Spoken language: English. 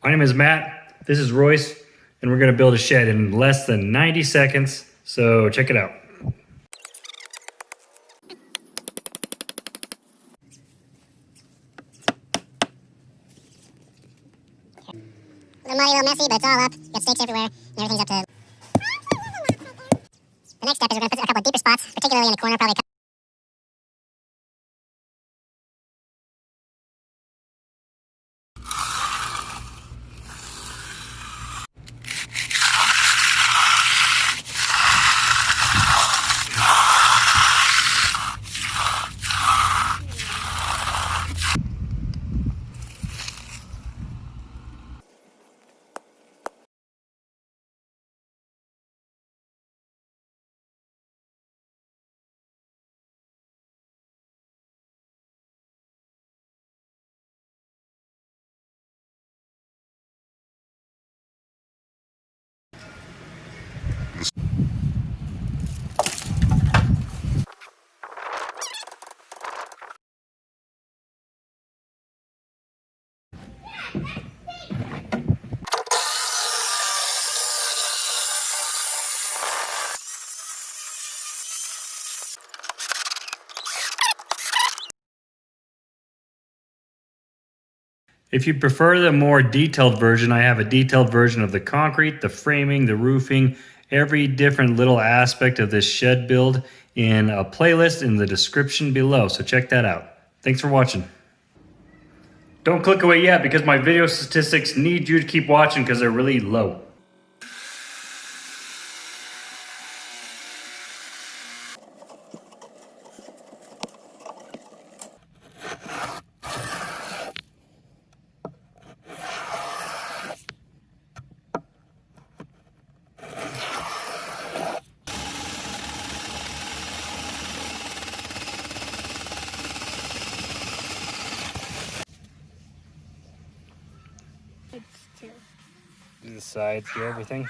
My name is Matt, this is Royce, and we're going to build a shed in less than 90 seconds, so check it out. A little muddy, a little messy, but it's all up. Got stakes everywhere, and everything's up to... The next step is we're going to put a couple of deeper spots, particularly in the corner, probably. If you prefer the more detailed version, I have a detailed version of the concrete, the framing, the roofing, every different little aspect of this shed build in a playlist in the description below, so check that out. Thanks for watching. Don't click away yet because my video statistics need you to keep watching because they're really low. Do the sides, do everything.